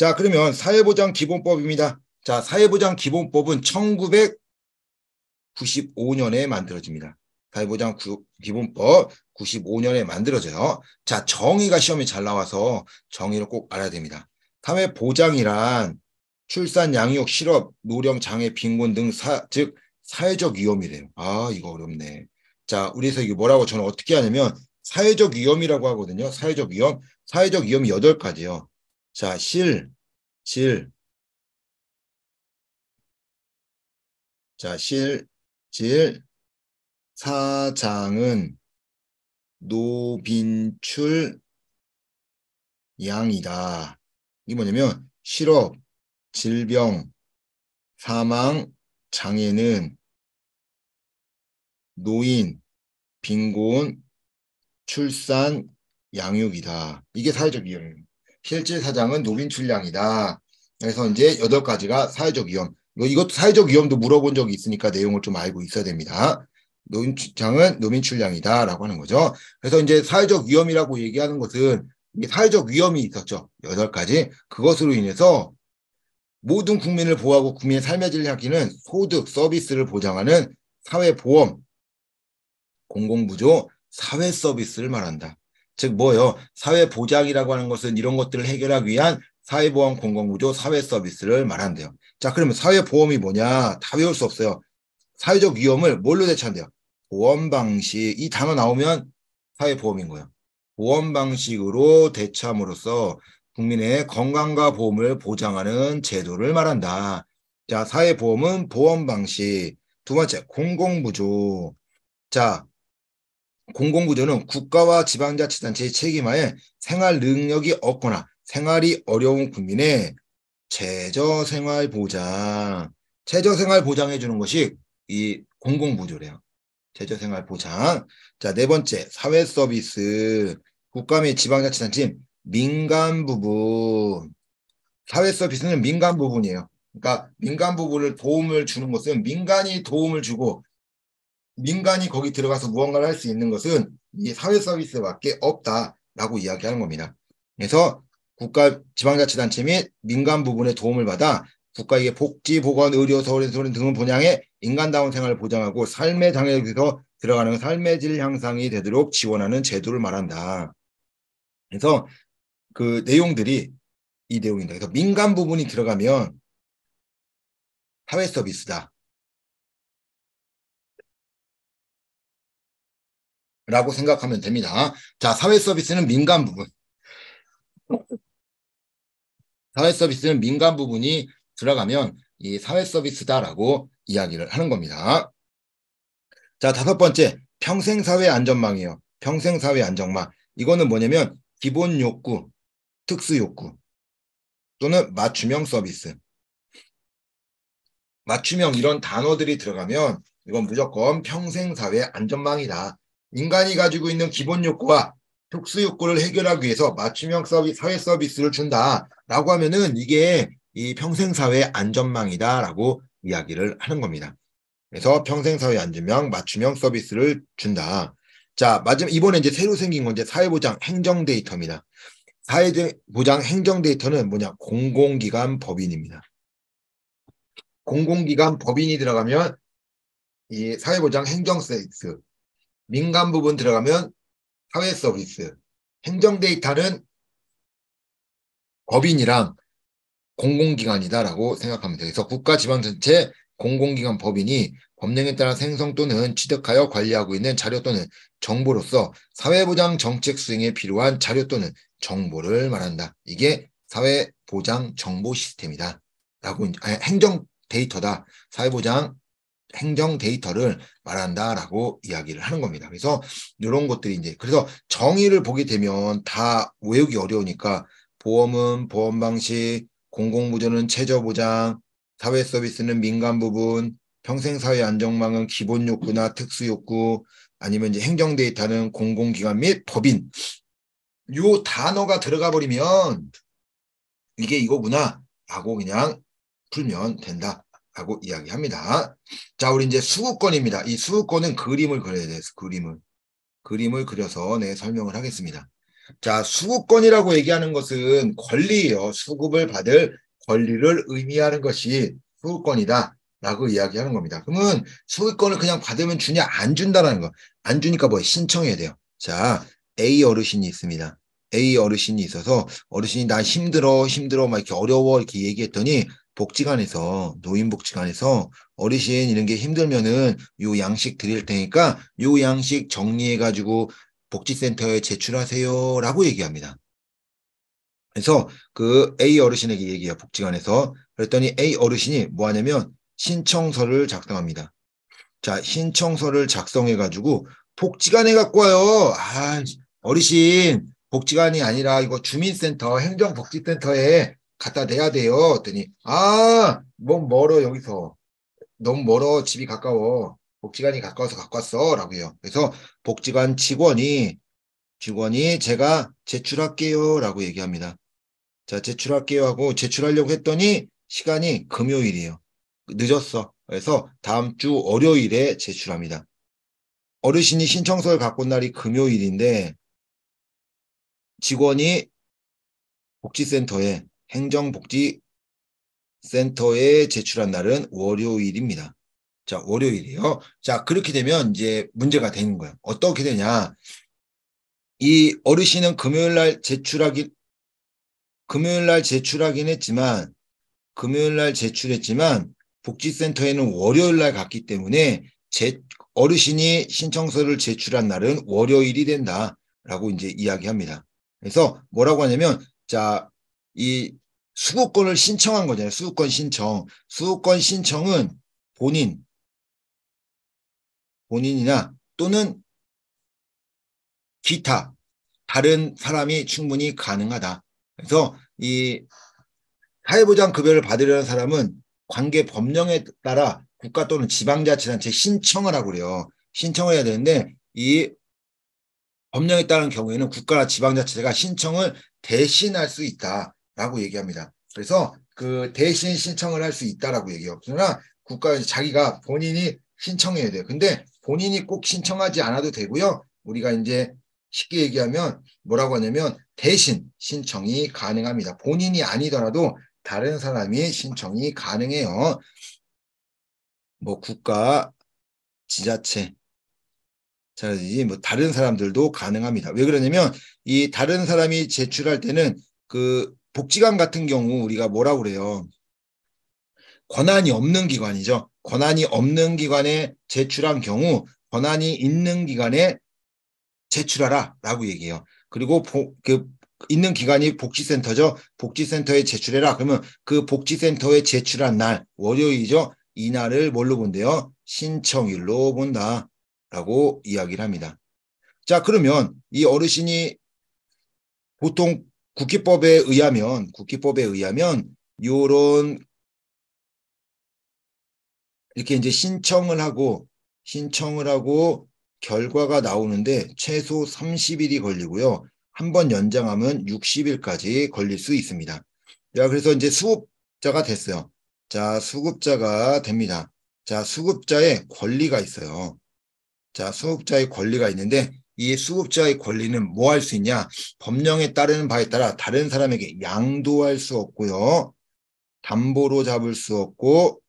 자, 그러면 사회보장 기본법입니다. 자, 사회보장 기본법은 1995년에 만들어집니다. 사회보장 기본법 95년에 만들어져요. 자, 정의가 시험에 잘 나와서 정의를 꼭 알아야 됩니다. 사회보장이란 출산, 양육, 실업, 노령, 장애, 빈곤 등 즉 사회적 위험이래요. 아, 이거 어렵네. 자, 우리에서 이게 뭐라고 저는 어떻게 하냐면 사회적 위험이라고 하거든요. 사회적 위험. 사회적 위험이 8가지요. 자, 질, 사장은 노빈출 양이다. 이게 뭐냐면 실업, 질병, 사망, 장애는 노인, 빈곤, 출산, 양육이다. 이게 사회적 위험이에요. 실질 사장은 노빈출량이다. 그래서 이제 8가지가 사회적 위험. 이것도 사회적 위험도 물어본 적이 있으니까 내용을 좀 알고 있어야 됩니다. 노인장은 노민출량이다라고 하는 거죠. 그래서 이제 사회적 위험이라고 얘기하는 것은 사회적 위험이 있었죠. 8가지. 그것으로 인해서 모든 국민을 보호하고 국민의 삶의 질을 향기는 소득, 서비스를 보장하는 사회보험, 공공부조, 사회서비스를 말한다. 즉 뭐예요? 사회보장이라고 하는 것은 이런 것들을 해결하기 위한 사회보험, 공공부조, 사회서비스를 말한대요. 자, 그러면 사회보험이 뭐냐? 다 외울 수 없어요. 사회적 위험을 뭘로 대처한대요? 보험 방식. 이 단어 나오면 사회보험인 거예요. 보험 방식으로 대처함으로써 국민의 건강과 보험을 보장하는 제도를 말한다. 자, 사회보험은 보험 방식. 두 번째, 공공부조. 자, 공공부조는 국가와 지방자치단체의 책임하에 생활 능력이 없거나 생활이 어려운 국민의 최저생활보장. 최저생활보장해주는 것이 이 공공부조래요. 최저생활보장. 자, 4번째, 사회서비스. 국가 및 지방자치단체 민간 부분. 사회서비스는 민간 부분이에요. 그러니까 민간 부분을 도움을 주는 것은 민간이 도움을 주고 민간이 거기 들어가서 무언가를 할 수 있는 것은 이 사회서비스밖에 없다라고 이야기하는 겁니다. 그래서 국가 지방자치단체 및 민간 부분의 도움을 받아 국가에게 복지, 보건, 의료, 서울 등을 분양해 인간다운 생활을 보장하고 삶의 장애에서 들어가는 삶의 질 향상이 되도록 지원하는 제도를 말한다. 그래서 그 내용들이 이 내용입니다. 그래서 민간 부분이 들어가면 사회서비스다 라고 생각하면 됩니다. 자, 사회서비스는 민간 부분. 사회서비스는 민간 부분이 들어가면 이 사회서비스다라고 이야기를 하는 겁니다. 자, 5번째, 평생사회 안전망이에요. 평생사회 안전망. 이거는 뭐냐면 기본 욕구, 특수 욕구 또는 맞춤형 서비스. 맞춤형 이런 단어들이 들어가면 이건 무조건 평생사회 안전망이다. 인간이 가지고 있는 기본 욕구와 특수 욕구를 해결하기 위해서 맞춤형 사회 서비스를 준다라고 하면은 이게 이 평생사회 안전망이다라고 이야기를 하는 겁니다. 그래서 평생사회 안전망, 맞춤형 서비스를 준다. 자, 마지막 이번에 이제 새로 생긴 건 이제 사회보장 행정 데이터입니다. 사회보장 행정 데이터는 뭐냐? 공공기관 법인입니다. 공공기관 법인이 들어가면 이 사회보장 행정 서비스, 민간 부분 들어가면 사회 서비스, 행정 데이터는 법인이랑 공공기관이다라고 생각하면 돼요. 그래서 국가 지방자치 공공기관 법인이 법령에 따라 생성 또는 취득하여 관리하고 있는 자료 또는 정보로서 사회보장 정책 수행에 필요한 자료 또는 정보를 말한다. 이게 사회보장 정보 시스템이다. 라고 행정 데이터다. 사회보장 행정 데이터를 말한다라고 이야기를 하는 겁니다. 그래서 이런 것들이 이제 그래서 정의를 보게 되면 다 외우기 어려우니까 보험은 보험 방식, 공공부조는 최저보장, 사회서비스는 민간 부분, 평생사회 안전망은 기본 욕구나 특수 욕구, 아니면 이제 행정 데이터는 공공기관 및 법인. 요 단어가 들어가 버리면 이게 이거구나 하고 그냥 풀면 된다. 라고 이야기합니다. 자, 우리 이제 수급권입니다. 이 수급권은 그림을 그려야 돼요. 그림을 그려서 설명을 하겠습니다. 자, 수급권이라고 얘기하는 것은 권리예요. 수급을 받을 권리를 의미하는 것이 수급권이다. 라고 이야기하는 겁니다. 그러면 수급권을 그냥 받으면 주냐? 안 준다라는 거. 안 주니까 뭐 신청해야 돼요. 자, A 어르신이 있습니다. A 어르신이 있어서 어르신이 나 힘들어 막 이렇게 어려워 이렇게 얘기했더니 복지관에서 노인복지관에서 어르신 이런 게 힘들면은 요 양식 드릴 테니까 요 양식 정리해가지고 복지센터에 제출하세요라고 얘기합니다. 그래서 그 A 어르신에게 얘기해요. 복지관에서. 그랬더니 A 어르신이 뭐 하냐면 신청서를 작성합니다. 자, 신청서를 작성해가지고 복지관에 갖고 와요. 아, 어르신 복지관이 아니라 이거 주민센터, 행정복지센터에 갖다 대야 돼요. 했더니 너무 멀어 여기서. 너무 멀어 집이 가까워. 복지관이 가까워서 갖고 왔어. 라고 해요. 그래서 복지관 직원이 제가 제출할게요. 라고 얘기합니다. 자, 제출할게요 하고 제출하려고 했더니 시간이 금요일이에요. 늦었어. 그래서 다음 주 월요일에 제출합니다. 어르신이 신청서를 갖고 온 날이 금요일인데 직원이 복지센터에 행정복지센터에 제출한 날은 월요일입니다. 자, 월요일이요. 자, 그렇게 되면 이제 문제가 되는 거예요. 어떻게 되냐? 이 어르신은 금요일 날 제출하긴 했지만 금요일 날 제출했지만 복지센터에는 월요일 날 갔기 때문에 어르신이 신청서를 제출한 날은 월요일이 된다라고 이제 이야기합니다. 그래서 뭐라고 하냐면 자, 이 수급권을 신청한 거잖아요. 수급권 신청. 수급권 신청은 본인이나 또는 기타 다른 사람이 충분히 가능하다. 그래서 이 사회보장급여를 받으려는 사람은 관계 법령에 따라 국가 또는 지방자치단체에 신청을 하고 그래요. 신청을 해야 되는데 이 법령에 따른 경우에는 국가나 지방자치제가 신청을 대신할 수 있다라고 얘기합니다. 그래서 그 대신 신청을 할 수 있다라고 얘기해요. 그러나 국가 자기가 본인이 신청해야 돼요. 근데 본인이 꼭 신청하지 않아도 되고요. 우리가 이제 쉽게 얘기하면 뭐라고 하냐면 대신 신청이 가능합니다. 본인이 아니더라도 다른 사람이 신청이 가능해요. 뭐 국가, 지자체, 자라든지 뭐 다른 사람들도 가능합니다. 왜 그러냐면 이 다른 사람이 제출할 때는 그 복지관 같은 경우 우리가 뭐라고 그래요? 권한이 없는 기관이죠. 권한이 없는 기관에 제출한 경우 권한이 있는 기관에 제출하라라고 얘기해요. 그리고 있는 기관이 복지센터죠. 복지센터에 제출해라. 그러면 그 복지센터에 제출한 날 월요일이죠. 이 날을 뭘로 본대요? 신청일로 본다라고 이야기를 합니다. 자, 그러면 이 어르신이 보통 국기법에 의하면 요런 이렇게 이제 신청을 하고 결과가 나오는데 최소 30일이 걸리고요. 한 번 연장하면 60일까지 걸릴 수 있습니다. 자, 그래서 이제 수급자가 됐어요. 자, 수급자가 됩니다. 자, 수급자의 권리가 있어요. 자, 수급자의 권리가 있는데 이 수급자의 권리는 뭐 할 수 있냐? 법령에 따르는 바에 따라 다른 사람에게 양도할 수 없고요. 담보로 잡을 수 없고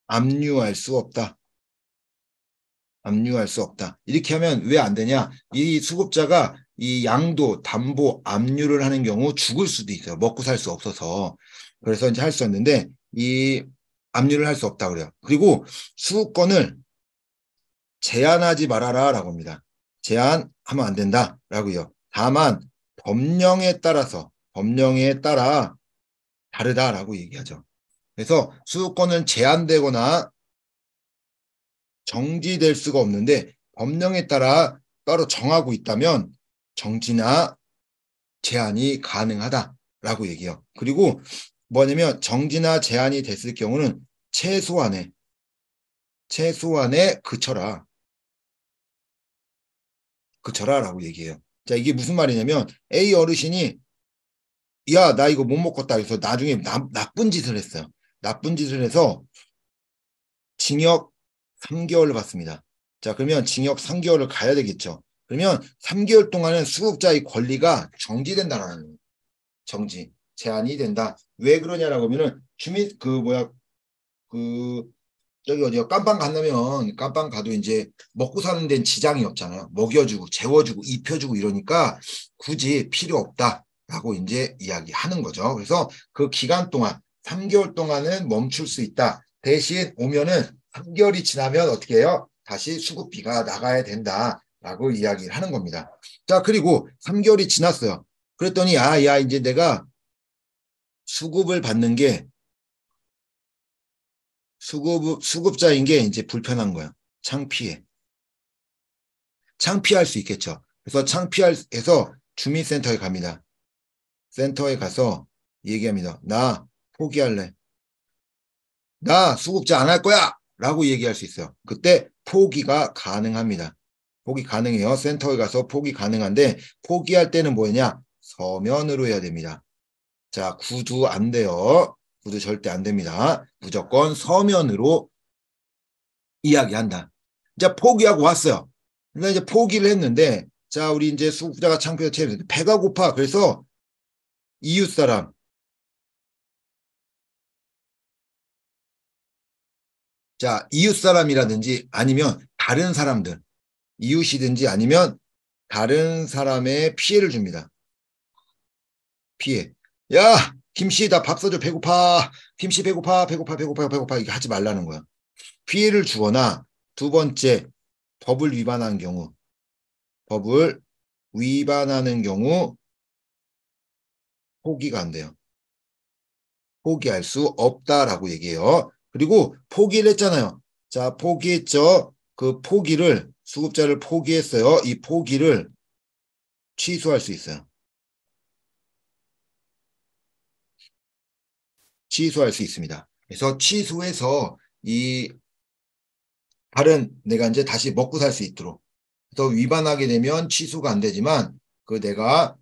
압류할 수 없다. 압류할 수 없다. 이렇게 하면 왜 안 되냐? 이 수급자가 이 양도, 담보, 압류를 하는 경우 죽을 수도 있어요. 먹고 살 수 없어서. 그래서 이제 할 수 없는데 이 압류를 할 수 없다 그래요. 그리고 수급권을 제한하지 말아라라고 합니다. 제한하면 안 된다라고요. 다만 법령에 따라 다르다라고 얘기하죠. 그래서 수급권은 제한되거나 정지될 수가 없는데 법령에 따라 따로 정하고 있다면 정지나 제한이 가능하다라고 얘기해요. 그리고 뭐냐면 정지나 제한이 됐을 경우는 최소한에 그쳐라라고 얘기해요. 자, 이게 무슨 말이냐면 A 어르신이 야, 나 이거 못 먹겠다. 그래서 나중에 나쁜 짓을 했어요. 나쁜 짓을 해서 징역 3개월을 받습니다. 자, 그러면 징역 3개월을 가야 되겠죠. 그러면 3개월 동안은 수급자의 권리가 정지된다는 거예요. 정지, 제한이 된다. 왜 그러냐라고 하면은 저기 어디요? 깜빵 간다면 깜빵 가도 이제 먹고 사는 데는 지장이 없잖아요. 먹여주고 재워주고 입혀주고 이러니까 굳이 필요 없다라고 이제 이야기하는 거죠. 그래서 그 기간 동안 3개월 동안은 멈출 수 있다. 대신 오면은 3개월이 지나면 어떻게 해요? 다시 수급비가 나가야 된다라고 이야기를 하는 겁니다. 자, 그리고 3개월이 지났어요. 그랬더니 야 이제 내가 수급을 받는 게 수급자인 게 이제 불편한 거야. 창피해. 창피할 수 있겠죠. 그래서 창피해서 주민센터에 갑니다. 센터에 가서 얘기합니다. 나 포기할래. 나 수급자 안 할 거야! 라고 얘기할 수 있어요. 그때 포기가 가능합니다. 포기 가능해요. 센터에 가서 포기 가능한데 포기할 때는 뭐냐? 서면으로 해야 됩니다. 자, 구두 안 돼요. 구두 절대 안 됩니다. 무조건 서면으로 이야기한다. 이제 포기하고 왔어요. 그러니까 이제 포기를 했는데, 자, 우리 이제 수급자가 창피해서 채우는데 배가 고파. 그래서 이웃 사람, 자, 이웃 사람이라든지 아니면 다른 사람들, 이웃이든지 아니면 다른 사람의 피해를 줍니다. 피해. 야, 김씨, 나 밥 사줘. 배고파. 김씨, 배고파. 배고파. 배고파. 배고파. 이게 하지 말라는 거야. 피해를 주거나 두 번째, 법을 위반한 경우, 법을 위반하는 경우 포기가 안 돼요. 포기할 수 없다라고 얘기해요. 그리고 포기를 했잖아요. 자, 포기했죠. 그 포기를 수급자를 포기했어요. 이 포기를 취소할 수 있어요. 취소할 수 있습니다. 그래서 취소해서 이 다른 내가 이제 다시 먹고 살 수 있도록. 그래서 위반하게 되면 취소가 안 되지만 그 내가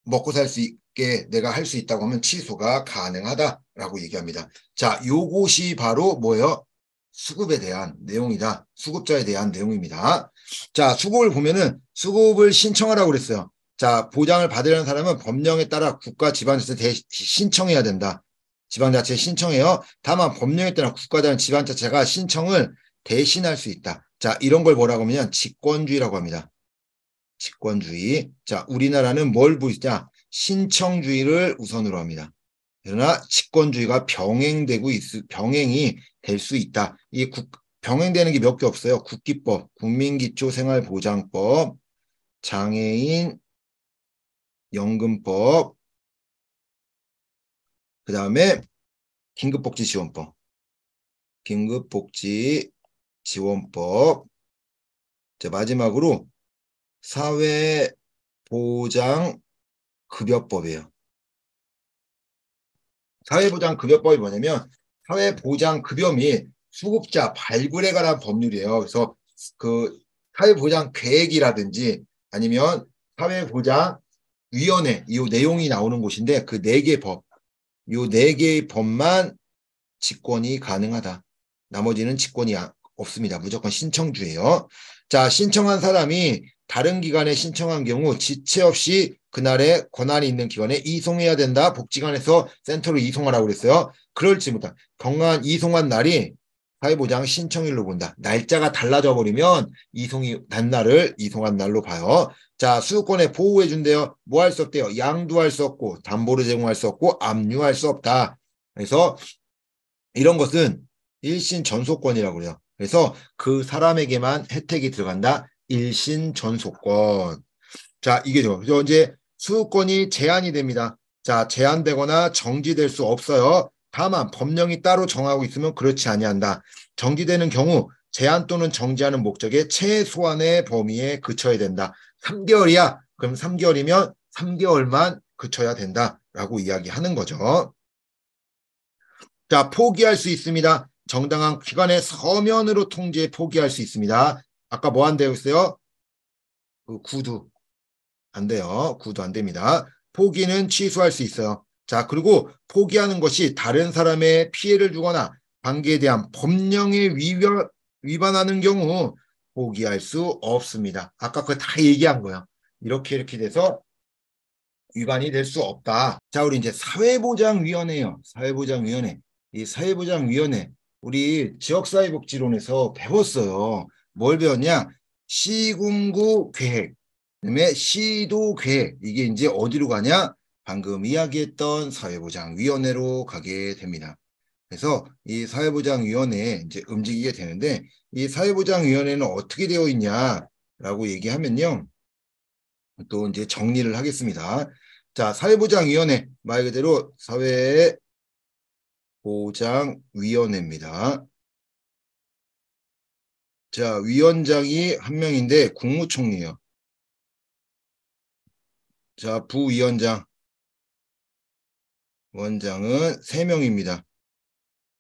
먹고 살 수 있게 내가 할 수 있다고 하면 취소가 가능하다라고 얘기합니다. 자, 요것이 바로 뭐예요? 수급에 대한 내용이다. 수급자에 대한 내용입니다. 자, 수급을 보면은 수급을 신청하라고 그랬어요. 자, 보장을 받으려는 사람은 법령에 따라 국가 지방자치에 신청해야 된다. 지방자치에 신청해요. 다만 법령에 따라 국가든 지방자치가 신청을 대신할 수 있다. 자, 이런 걸 뭐라고 하면 직권주의라고 합니다. 직권주의. 자, 우리나라는 뭘 보이냐? 신청주의를 우선으로 합니다. 그러나 직권주의가 병행이 될 수 있다. 병행되는 게 몇 개 없어요. 국기법, 국민기초생활보장법, 장애인 연금법, 그 다음에 긴급복지지원법, 긴급복지지원법, 자, 마지막으로 사회보장급여법이에요. 사회보장급여법이 뭐냐면 사회보장급여 및 수급자 발굴에 관한 법률이에요. 그래서 그 사회보장 계획이라든지 아니면 사회보장위원회 이 내용이 나오는 곳인데 그 네 개 법, 이 네 개의 법만 직권이 가능하다. 나머지는 직권이 없습니다. 무조건 신청주예요. 자, 신청한 사람이 다른 기관에 신청한 경우 지체 없이 그날에 권한이 있는 기관에 이송해야 된다. 복지관에서 센터로 이송하라고 그랬어요. 그럴지 못한 경한 이송한 날이 사회보장 신청일로 본다. 날짜가 달라져 버리면 이송이 단 날을 이송한 날로 봐요. 자, 수요권에 보호해 준대요. 뭐 할 수 없대요. 양도할 수 없고 담보를 제공할 수 없고 압류할 수 없다. 그래서 이런 것은 일신 전소권이라고 그래요. 그래서 그 사람에게만 혜택이 들어간다. 일신 전소권. 자, 이게죠. 그래서 이제 수요권이 제한이 됩니다. 자, 제한되거나 정지될 수 없어요. 다만 법령이 따로 정하고 있으면 그렇지 아니한다. 정지되는 경우 제한 또는 정지하는 목적의 최소한의 범위에 그쳐야 된다. 3개월이야. 그럼 3개월이면 3개월만 그쳐야 된다라고 이야기하는 거죠. 자, 포기할 수 있습니다. 정당한 기관의 서면으로 통지해 포기할 수 있습니다. 아까 뭐 안 되어 있어요? 그 구두. 안 돼요. 구두 안 됩니다. 포기는 취소할 수 있어요. 자, 그리고 포기하는 것이 다른 사람의 피해를 주거나 관계에 대한 법령에 위반하는 경우 포기할 수 없습니다. 아까 그거 다 얘기한 거예요. 이렇게 돼서 위반이 될 수 없다. 자, 우리 이제 사회보장위원회요. 사회보장위원회. 이 사회보장위원회. 우리 지역사회복지론에서 배웠어요. 뭘 배웠냐? 시군구 계획. 그다음에 시도 계획. 이게 이제 어디로 가냐? 방금 이야기했던 사회보장위원회로 가게 됩니다. 그래서 이 사회보장위원회에 이제 움직이게 되는데 이 사회보장위원회는 어떻게 되어 있냐라고 얘기하면요. 또 이제 정리를 하겠습니다. 자, 사회보장위원회 말 그대로 사회보장위원회입니다. 자, 위원장이 한 명인데 국무총리요. 자, 부위원장, 원장은 3명입니다.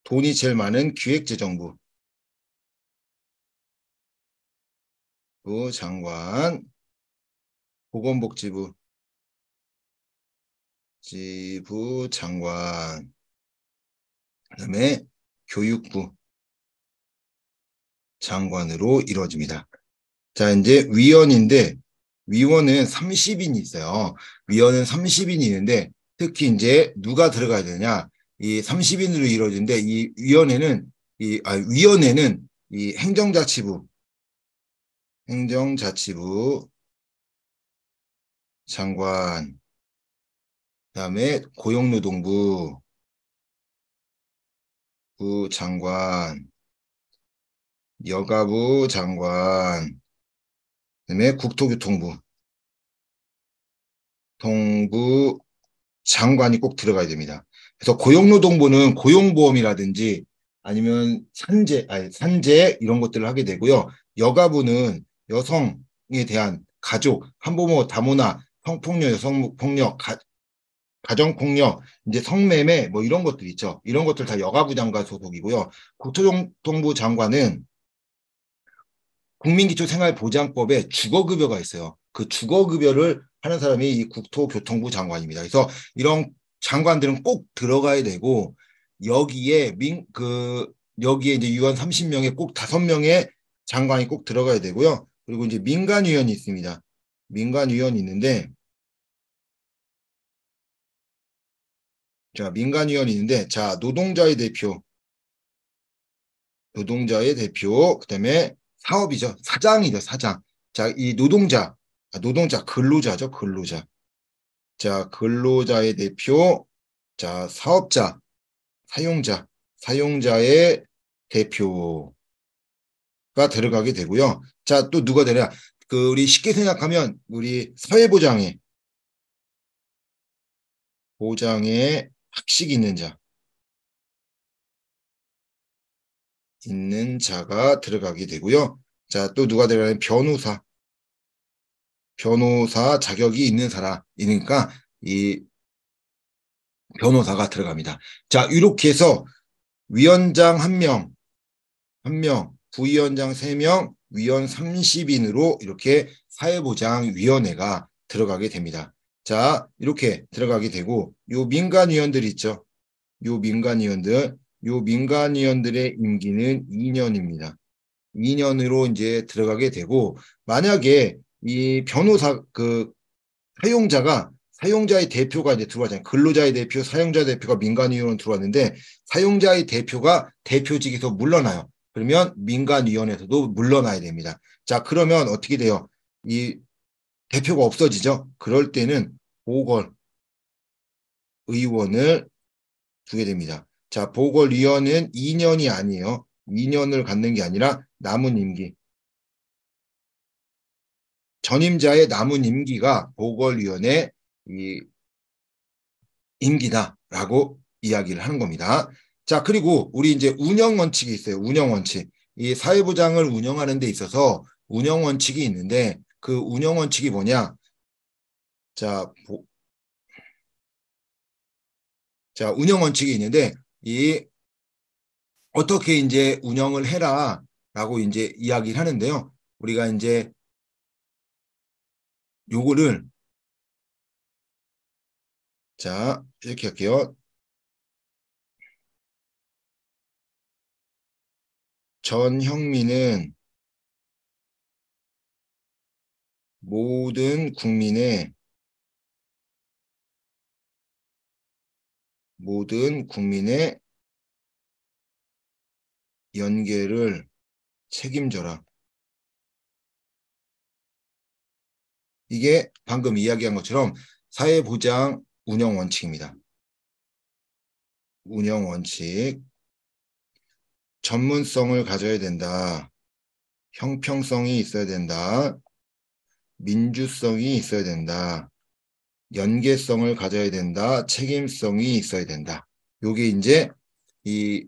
돈이 제일 많은 기획재정부, 부 장관, 보건복지부, 지부 장관, 그다음에 교육부 장관으로 이루어집니다. 자, 이제 위원인데 위원은 30인이 있어요. 위원은 30인이 있는데 특히 이제 누가 들어가야 되냐? 이 30인으로 이루어지는데 이 위원회는 위원회는 이 행정자치부 장관, 그다음에 고용노동부 부 장관, 여가부 장관, 그다음에 국토교통부 통부 장관이 꼭 들어가야 됩니다. 그래서 고용노동부는 고용보험이라든지 아니면 산재 이런 것들을 하게 되고요. 여가부는 여성에 대한 가족, 한부모 다문화, 성폭력, 여성폭력, 가정폭력, 이제 성매매 뭐 이런 것들 있죠. 이런 것들 다 여가부 장관 소속이고요. 국토교통부 장관은 국민기초생활보장법에 주거급여가 있어요. 그 주거급여를 하는 사람이 이 국토교통부 장관입니다. 그래서 이런 장관들은 꼭 들어가야 되고 여기에 이제 유원 30명에 꼭 5명의 장관이 꼭 들어가야 되고요. 그리고 이제 민간위원이 있습니다. 민간위원이 있는데 자, 민간위원이 있는데 자, 노동자의 대표, 그다음에 사업이죠. 사장이죠, 사장. 자, 이 노동자, 근로자죠, 근로자. 자, 근로자의 대표, 자, 사업자, 사용자의 대표가 들어가게 되고요. 자, 또 누가 되냐? 우리 쉽게 생각하면 우리 보장에 학식이 있는 자가 들어가게 되고요. 자, 또 누가 들어가냐면 변호사 자격이 있는 사람이니까 이 변호사가 들어갑니다. 자, 이렇게 해서 위원장 1명, 부위원장 3명, 위원 30인으로 이렇게 사회보장위원회가 들어가게 됩니다. 자, 이렇게 들어가게 되고 요 민간위원들 있죠. 요 민간위원들의 임기는 2년입니다. 2년으로 이제 들어가게 되고 만약에 이 변호사 사용자의 대표가 이제 들어왔잖아요. 근로자의 대표, 사용자의 대표가 민간위원으로 들어왔는데 사용자의 대표가 대표직에서 물러나요. 그러면 민간위원회에서도 물러나야 됩니다. 자, 그러면 어떻게 돼요? 이 대표가 없어지죠. 그럴 때는 보궐의원을 두게 됩니다. 자, 보궐위원은 2년이 아니에요. 2년을 갖는 게 아니라 남은 임기. 전임자의 남은 임기가 보궐위원회 이 임기다라고 이야기를 하는 겁니다. 자, 그리고 우리 이제 운영 원칙이 있어요. 운영 원칙. 이 사회보장을 운영하는 데 있어서 운영 원칙이 있는데 그 운영 원칙이 뭐냐? 자, 운영 원칙이 있는데 이 어떻게 이제 운영을 해라라고 이제 이야기를 하는데요. 우리가 이제 요거를 자, 이렇게 할게요. 전형민은 모든 국민의 연계를 책임져라. 이게 방금 이야기한 것처럼 사회보장 운영 원칙입니다. 운영 원칙. 전문성을 가져야 된다. 형평성이 있어야 된다. 민주성이 있어야 된다. 연계성을 가져야 된다. 책임성이 있어야 된다. 요게 이제 이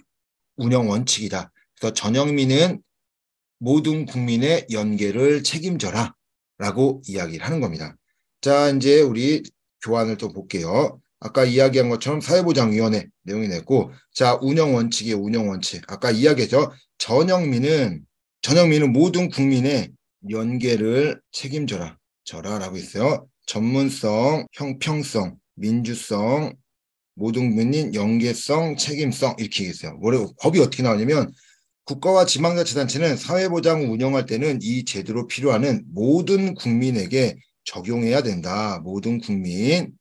운영 원칙이다. 그래서 전영민은 모든 국민의 연계를 책임져라 라고 이야기를 하는 겁니다. 자, 이제 우리 교환을 또 볼게요. 아까 이야기한 것처럼 사회보장위원회 내용이 냈고, 자, 운영 원칙이에요. 운영 원칙. 아까 이야기했죠. 전영민은 모든 국민의 연계를 책임져라. 라고 있어요. 전문성, 형평성, 민주성, 모든 국민 연계성, 책임성 이렇게 얘기했어요. 법이 어떻게 나오냐면 국가와 지방자치단체는 사회보장을 운영할 때는 이 제도로 필요하는 모든 국민에게 적용해야 된다. 모든 국민.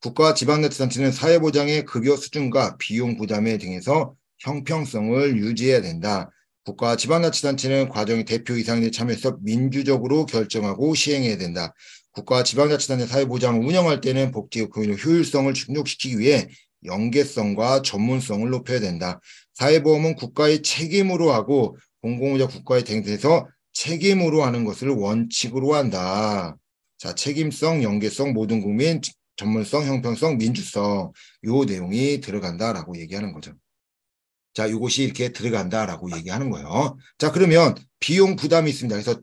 국가와 지방자치단체는 사회보장의 급여 수준과 비용 부담에 등에서 형평성을 유지해야 된다. 국가와 지방자치단체는 과정의 대표 이상인의 참여해서 민주적으로 결정하고 시행해야 된다. 국가와 지방자치단체 사회보장을 운영할 때는 복지의 효율성을 충족시키기 위해 연계성과 전문성을 높여야 된다. 사회보험은 국가의 책임으로 하고 공공의자 국가의 대행해서 책임으로 하는 것을 원칙으로 한다. 자, 책임성, 연계성, 모든 국민, 전문성, 형평성, 민주성 요 내용이 들어간다라고 얘기하는 거죠. 자, 이것이 이렇게 들어간다라고 얘기하는 거예요. 자, 그러면 비용 부담이 있습니다. 그래서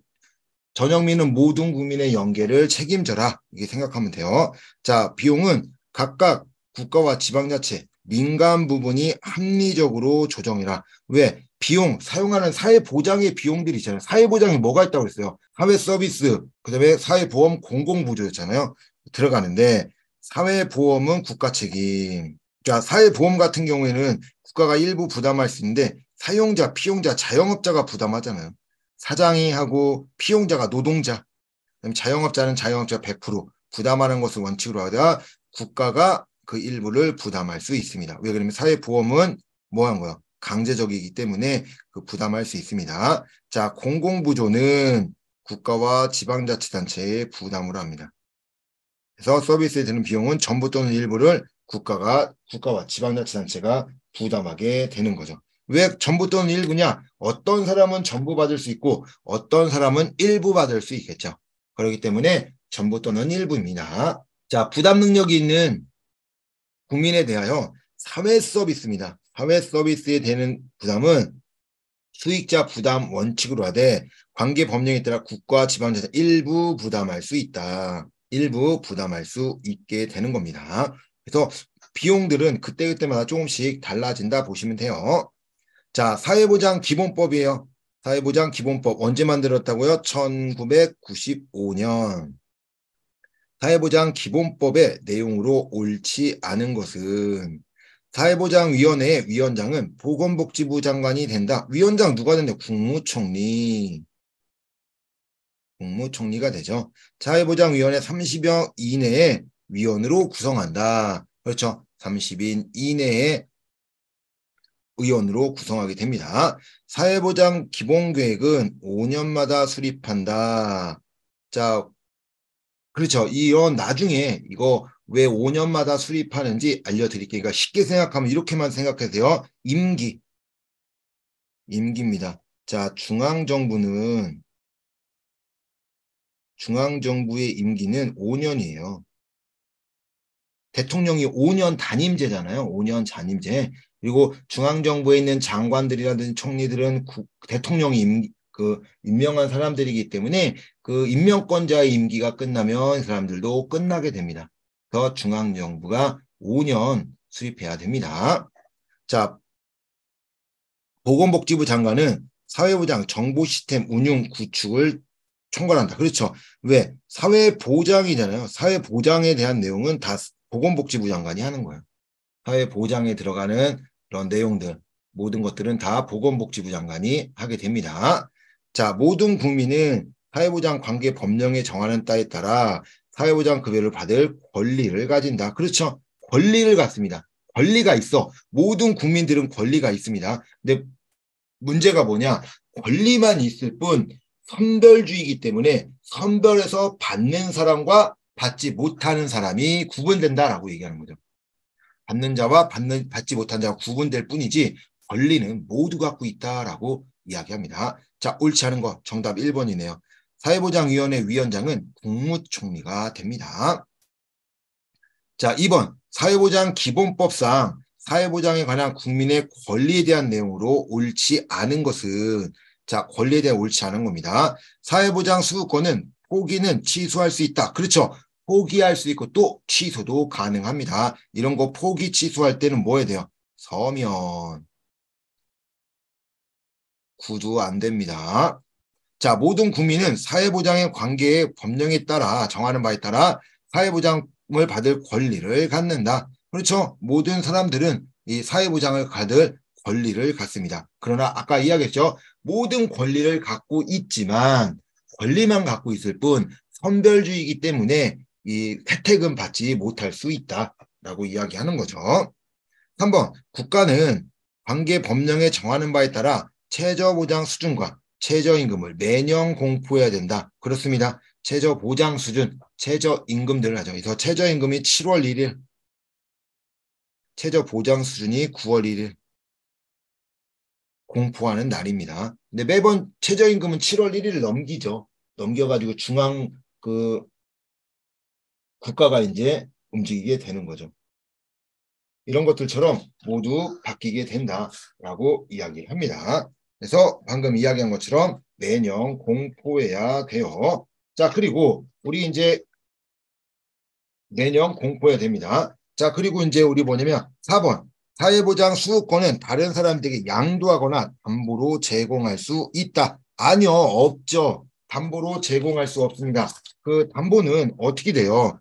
전영민은 모든 국민의 연계를 책임져라. 이게 생각하면 돼요. 자, 비용은 각각 국가와 지방자치, 민간 부분이 합리적으로 조정해라. 왜? 비용, 사용하는 사회보장의 비용들이 있잖아요. 사회보장이 뭐가 있다고 그랬어요? 사회서비스, 그 다음에 사회보험 공공부조였잖아요. 들어가는데 사회보험은 국가 책임. 자, 사회보험 같은 경우에는 국가가 일부 부담할 수 있는데 사용자, 피용자, 자영업자가 부담하잖아요. 사장이 하고 피용자가 노동자, 자영업자는 자영업자 100% 부담하는 것을 원칙으로 하다가 국가가 그 일부를 부담할 수 있습니다. 왜 그러면 사회보험은 뭐 한 거야? 강제적이기 때문에 그 부담할 수 있습니다. 자, 공공부조는 국가와 지방자치단체에 부담을 합니다. 그래서 서비스에 드는 비용은 전부 또는 일부를 국가와 지방자치단체가 부담하게 되는 거죠. 왜 전부 또는 일부냐? 어떤 사람은 전부 받을 수 있고 어떤 사람은 일부 받을 수 있겠죠. 그렇기 때문에 전부 또는 일부입니다. 자, 부담 능력이 있는 국민에 대하여 사회 서비스입니다. 사회 서비스에 되는 부담은 수익자 부담 원칙으로 하되 관계 법령에 따라 국가 지방자치 일부 부담할 수 있다. 일부 부담할 수 있게 되는 겁니다. 그래서 비용들은 그때그때마다 조금씩 달라진다 보시면 돼요. 자, 사회보장 기본법이에요. 사회보장 기본법 언제 만들었다고요? 1995년. 사회보장 기본법의 내용으로 옳지 않은 것은 사회보장위원회의 위원장은 보건복지부 장관이 된다. 위원장 누가 된다? 국무총리가 되죠. 사회보장위원회 30여 이내의 위원으로 구성한다. 그렇죠. 30인 이내의 의원으로 구성하게 됩니다. 사회보장 기본계획은 5년마다 수립한다. 자, 그렇죠. 이런 나중에 이거 왜 5년마다 수립하는지 알려드릴게요. 그러니까 쉽게 생각하면 이렇게만 생각하세요. 임기입니다. 자, 중앙정부의 임기는 5년이에요. 대통령이 5년 단임제잖아요. 5년 단임제. 그리고 중앙정부에 있는 장관들이라든지 총리들은 대통령이 임명한 사람들이기 때문에 그 임명권자의 임기가 끝나면 그 사람들도 끝나게 됩니다. 그래서 중앙정부가 5년 수립해야 됩니다. 자, 보건복지부 장관은 사회보장 정보 시스템 운용 구축을 총괄한다. 그렇죠. 왜? 사회보장이잖아요. 사회보장에 대한 내용은 다 보건복지부 장관이 하는 거예요. 사회보장에 들어가는 그런 내용들, 모든 것들은 다 보건복지부 장관이 하게 됩니다. 자, 모든 국민은 사회보장 관계 법령에 정하는 따에 따라 사회보장 급여를 받을 권리를 가진다. 그렇죠. 권리를 갖습니다. 권리가 있어. 모든 국민들은 권리가 있습니다. 근데 문제가 뭐냐? 권리만 있을 뿐 선별주의이기 때문에 선별해서 받는 사람과 받지 못하는 사람이 구분된다라고 얘기하는 거죠. 받는 자와 받지 못한 자가 구분될 뿐이지 권리는 모두 갖고 있다라고 이야기합니다. 자, 옳지 않은 거 정답 1번이네요. 사회보장위원회 위원장은 국무총리가 됩니다. 자, 2번 사회보장 기본법상 사회보장에 관한 국민의 권리에 대한 내용으로 옳지 않은 것은 자, 권리에 대해 옳지 않은 겁니다. 사회보장 수급권은 포기는 취소할 수 있다. 그렇죠. 포기할 수 있고 또 취소도 가능합니다. 이런 거 포기 취소할 때는 뭐 해야 돼요? 서면. 구두 안 됩니다. 자, 모든 국민은 사회보장의 관계의 법령에 따라 정하는 바에 따라 사회보장을 받을 권리를 갖는다. 그렇죠. 모든 사람들은 이 사회보장을 받을 권리를 갖습니다. 그러나 아까 이야기했죠. 모든 권리를 갖고 있지만 권리만 갖고 있을 뿐 선별주의이기 때문에 이 혜택은 받지 못할 수 있다라고 이야기하는 거죠. 3번 국가는 관계 법령에 정하는 바에 따라 최저보장 수준과 최저임금을 매년 공포해야 된다. 그렇습니다. 최저보장 수준, 최저임금들을 하죠. 그래서 최저임금이 7월 1일, 최저보장 수준이 9월 1일 공포하는 날입니다. 근데 매번 최저임금은 7월 1일을 넘기죠. 넘겨가지고 중앙 국가가 이제 움직이게 되는 거죠. 이런 것들처럼 모두 바뀌게 된다라고 이야기합니다. 그래서 방금 이야기한 것처럼 매년 공포해야 돼요. 자, 그리고 우리 이제 매년 공포해야 됩니다. 자, 그리고 이제 우리 뭐냐면 4번 사회보장 수급권은 다른 사람들에게 양도하거나 담보로 제공할 수 있다. 아니요, 없죠. 담보로 제공할 수 없습니다. 그 담보는 어떻게 돼요?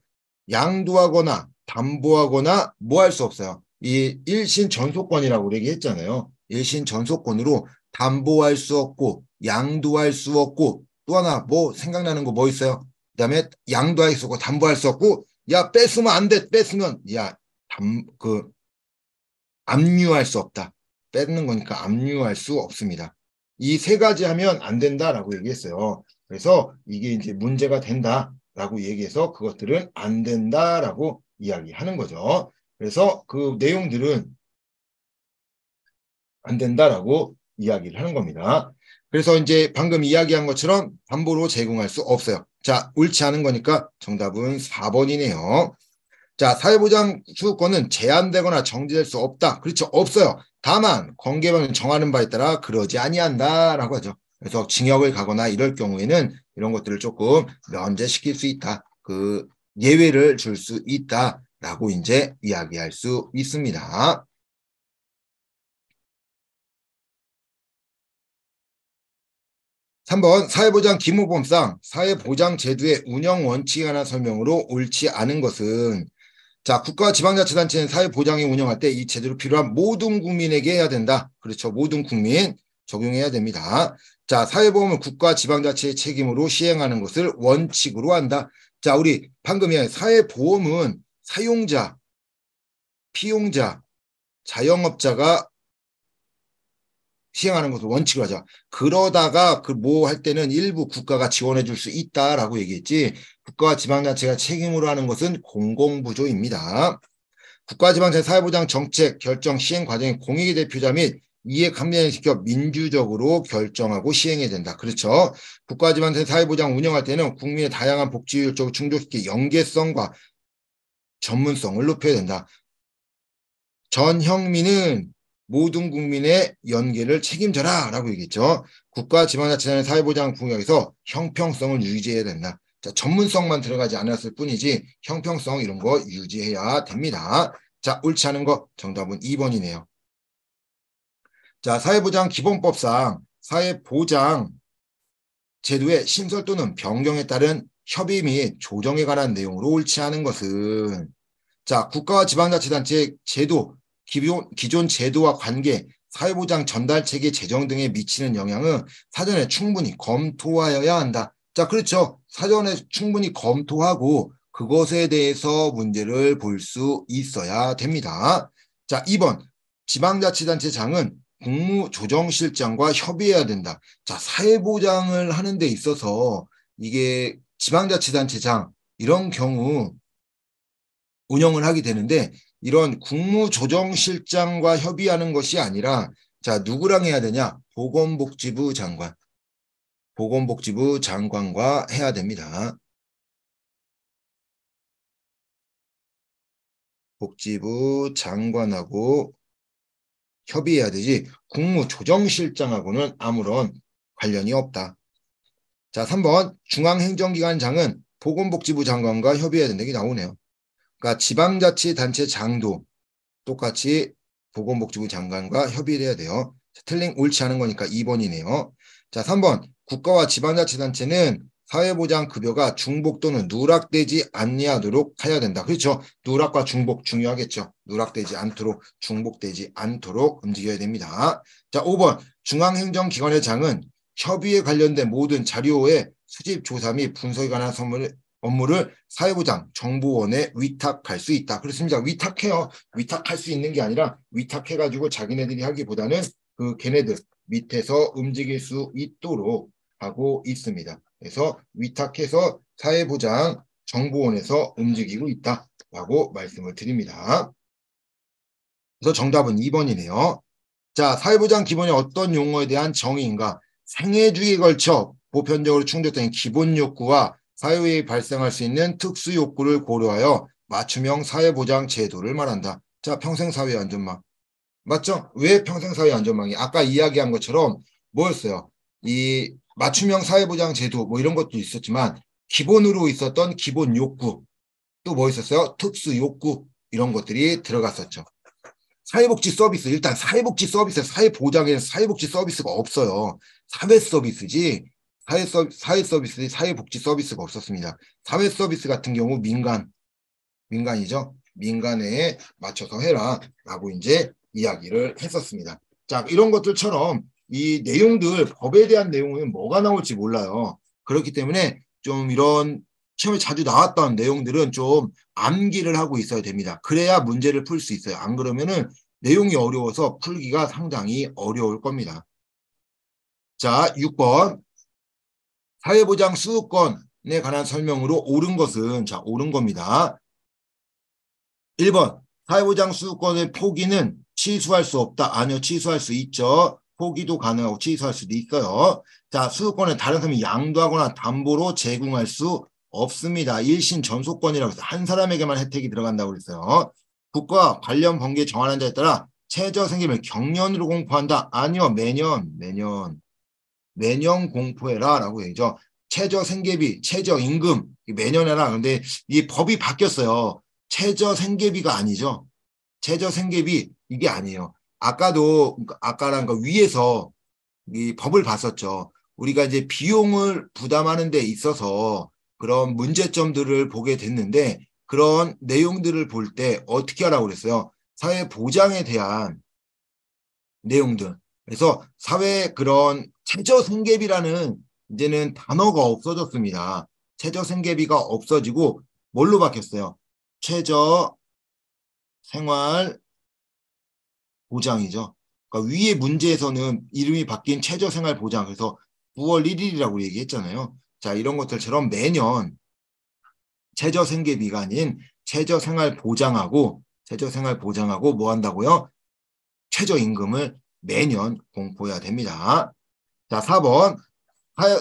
양도하거나 담보하거나 뭐 할 수 없어요. 이 일신 전속권이라고 얘기했잖아요. 일신 전속권으로 담보할 수 없고 양도할 수 없고 또 하나 뭐 생각나는 거 뭐 있어요? 그다음에 양도할 수 없고 담보할 수 없고 야 뺏으면 안 돼. 뺏으면 야 압류할 수 없다. 뺏는 거니까 압류할 수 없습니다. 이 세 가지 하면 안 된다라고 얘기했어요. 그래서 이게 이제 문제가 된다라고 얘기해서 그것들은 안 된다라고 이야기하는 거죠. 그래서 그 내용들은 안 된다라고 이야기를 하는 겁니다. 그래서 이제 방금 이야기한 것처럼 담보로 제공할 수 없어요. 자, 옳지 않은 거니까 정답은 4번이네요. 자, 사회보장 수급권은 제한되거나 정지될 수 없다. 그렇죠. 없어요. 다만 관계법은 정하는 바에 따라 그러지 아니한다라고 하죠. 그래서 징역을 가거나 이럴 경우에는 이런 것들을 조금 면제시킬 수 있다. 그 예외를 줄 수 있다라고 이제 이야기할 수 있습니다. 3번 사회보장 기모범상 사회보장 제도의 운영 원칙에 관한 설명으로 옳지 않은 것은 자, 국가 지방자치단체는 사회보장에 운영할 때 이 제도로 필요한 모든 국민에게 해야 된다. 그렇죠. 모든 국민 적용해야 됩니다. 자, 사회보험은 국가 지방자치의 책임으로 시행하는 것을 원칙으로 한다. 자, 우리 방금 이야기 사회보험은 사용자, 피용자, 자영업자가 시행하는 것을 원칙으로 하자. 그러다가 그 뭐 할 때는 일부 국가가 지원해 줄 수 있다라고 얘기했지. 국가와 지방자치가 책임으로 하는 것은 공공부조입니다. 국가지방자치 사회보장 정책 결정 시행 과정의 공익의 대표자 및 이에 감면시켜 민주적으로 결정하고 시행해야 된다. 그렇죠. 국가지방자치 사회보장 운영할 때는 국민의 다양한 복지 효율적으로 충족시키 연계성과 전문성을 높여야 된다. 전형민은 모든 국민의 연계를 책임져라 라고 얘기했죠. 국가지방자치단의 사회보장 공약에서 형평성을 유지해야 된다. 자, 전문성만 들어가지 않았을 뿐이지 형평성 이런 거 유지해야 됩니다. 자, 옳지 않은 거 정답은 2번이네요. 자, 사회보장 기본법상 사회보장 제도의 신설 또는 변경에 따른 협의 및 조정에 관한 내용으로 옳지 않은 것은 자, 국가와 지방자치단체의 제도, 기존 제도와 관계, 사회보장 전달 체계 제정 등에 미치는 영향은 사전에 충분히 검토하여야 한다. 자, 그렇죠. 사전에 충분히 검토하고 그것에 대해서 문제를 볼 수 있어야 됩니다. 자, 2번. 지방자치단체장은 국무조정실장과 협의해야 된다. 자, 사회보장을 하는 데 있어서 이게 지방자치단체장 이런 경우 운영을 하게 되는데 이런 국무조정실장과 협의하는 것이 아니라 자, 누구랑 해야 되냐? 보건복지부 장관. 보건복지부 장관과 해야 됩니다. 복지부 장관하고 협의해야 되지 국무조정실장하고는 아무런 관련이 없다. 자, 3번 중앙행정기관장은 보건복지부 장관과 협의해야 된다는 게 나오네요. 그러니까 지방자치단체장도 똑같이 보건복지부 장관과 협의를 해야 돼요. 옳지 않은 거니까 2번이네요. 자, 3번 국가와 지방자치단체는 사회보장 급여가 중복 또는 누락되지 아니하도록 해야 된다. 그렇죠. 누락과 중복 중요하겠죠. 누락되지 않도록 중복되지 않도록 움직여야 됩니다. 자, 5번 중앙행정기관의 장은 협의에 관련된 모든 자료의 수집 조사 및 분석에 관한 업무를 사회보장 정보원에 위탁할 수 있다. 그렇습니다. 위탁해요. 위탁할 수 있는 게 아니라 위탁해가지고 자기네들이 하기보다는 그 걔네들 밑에서 움직일 수 있도록 하고 있습니다. 그래서 위탁해서 사회보장 정보원에서 움직이고 있다라고 말씀을 드립니다. 그래서 정답은 2번이네요. 자, 사회보장 기본이 어떤 용어에 대한 정의인가? 생애주기에 걸쳐 보편적으로 충족된 기본 욕구와 사회에 발생할 수 있는 특수 욕구를 고려하여 맞춤형 사회보장 제도를 말한다. 자, 평생사회 안전망. 맞죠? 왜 평생사회 안전망이? 아까 이야기한 것처럼 뭐였어요? 이 맞춤형 사회보장 제도 뭐 이런 것도 있었지만 기본으로 있었던 기본 욕구 또 뭐 있었어요? 특수 욕구 이런 것들이 들어갔었죠. 사회복지 서비스 일단 사회복지 서비스 사회보장에는 사회복지 서비스가 없어요. 사회 서비스지 사회 서비스 사회복지 서비스가 없었습니다. 사회 서비스 같은 경우 민간이죠. 민간에 맞춰서 해라라고 이제 이야기를 했었습니다. 자, 이런 것들처럼 이 내용들 법에 대한 내용은 뭐가 나올지 몰라요. 그렇기 때문에 좀 이런 시험에 자주 나왔던 내용들은 좀 암기를 하고 있어야 됩니다. 그래야 문제를 풀 수 있어요. 안 그러면은 내용이 어려워서 풀기가 상당히 어려울 겁니다. 자, 6번 사회보장 수급권에 관한 설명으로 옳은 것은 자, 옳은 겁니다. 1번 사회보장 수급권의 포기는 취소할 수 없다. 아니요. 취소할 수 있죠. 포기도 가능하고 취소할 수도 있어요. 자, 수급권은 다른 사람이 양도하거나 담보로 제공할 수 없습니다. 일신 전속권이라고 해서 한 사람에게만 혜택이 들어간다고 그랬어요. 국가 관련 번기에 정하는 자에 따라 최저 생계비를 경년으로 공포한다. 아니요. 매년 공포해라 라고 얘기죠. 최저 생계비, 최저 임금 매년 해라. 근데 이 법이 바뀌었어요. 최저 생계비가 아니죠. 최저 생계비 이게 아니에요. 아까랑 그 위에서 이 법을 봤었죠. 우리가 이제 비용을 부담하는 데 있어서 그런 문제점들을 보게 됐는데 그런 내용들을 볼 때 어떻게 하라고 그랬어요? 사회 보장에 대한 내용들. 그래서 사회 그런 최저 생계비라는 이제는 단어가 없어졌습니다. 최저 생계비가 없어지고 뭘로 바뀌었어요? 최저 생활 보장이죠. 그러니까 위에 문제에서는 이름이 바뀐 최저 생활 보장. 그래서 9월 1일이라고 얘기했잖아요. 자, 이런 것들처럼 매년 최저 생계비가 아닌 최저 생활 보장하고 뭐 한다고요? 최저임금을 매년 공포해야 됩니다. 자, 4번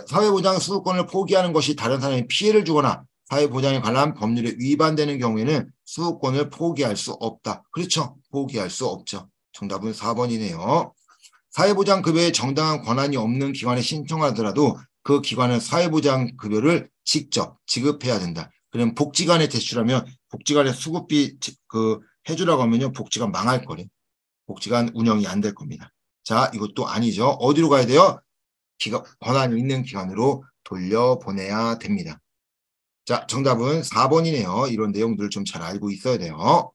사회보장 수급권을 포기하는 것이 다른 사람이 피해를 주거나 사회보장에 관한 법률에 위반되는 경우에는 수급권을 포기할 수 없다. 그렇죠. 포기할 수 없죠. 정답은 4번이네요. 사회보장 급여에 정당한 권한이 없는 기관에 신청하더라도 그 기관은 사회보장 급여를 직접 지급해야 된다. 그럼 복지관에 제출하면 복지관에 수급비 해주라고 하면요. 복지관 망할 거래. 복지관 운영이 안 될 겁니다. 자, 이것도 아니죠. 어디로 가야 돼요? 권한이 있는 기관으로 돌려보내야 됩니다. 자, 정답은 4번이네요. 이런 내용들을 좀 잘 알고 있어야 돼요.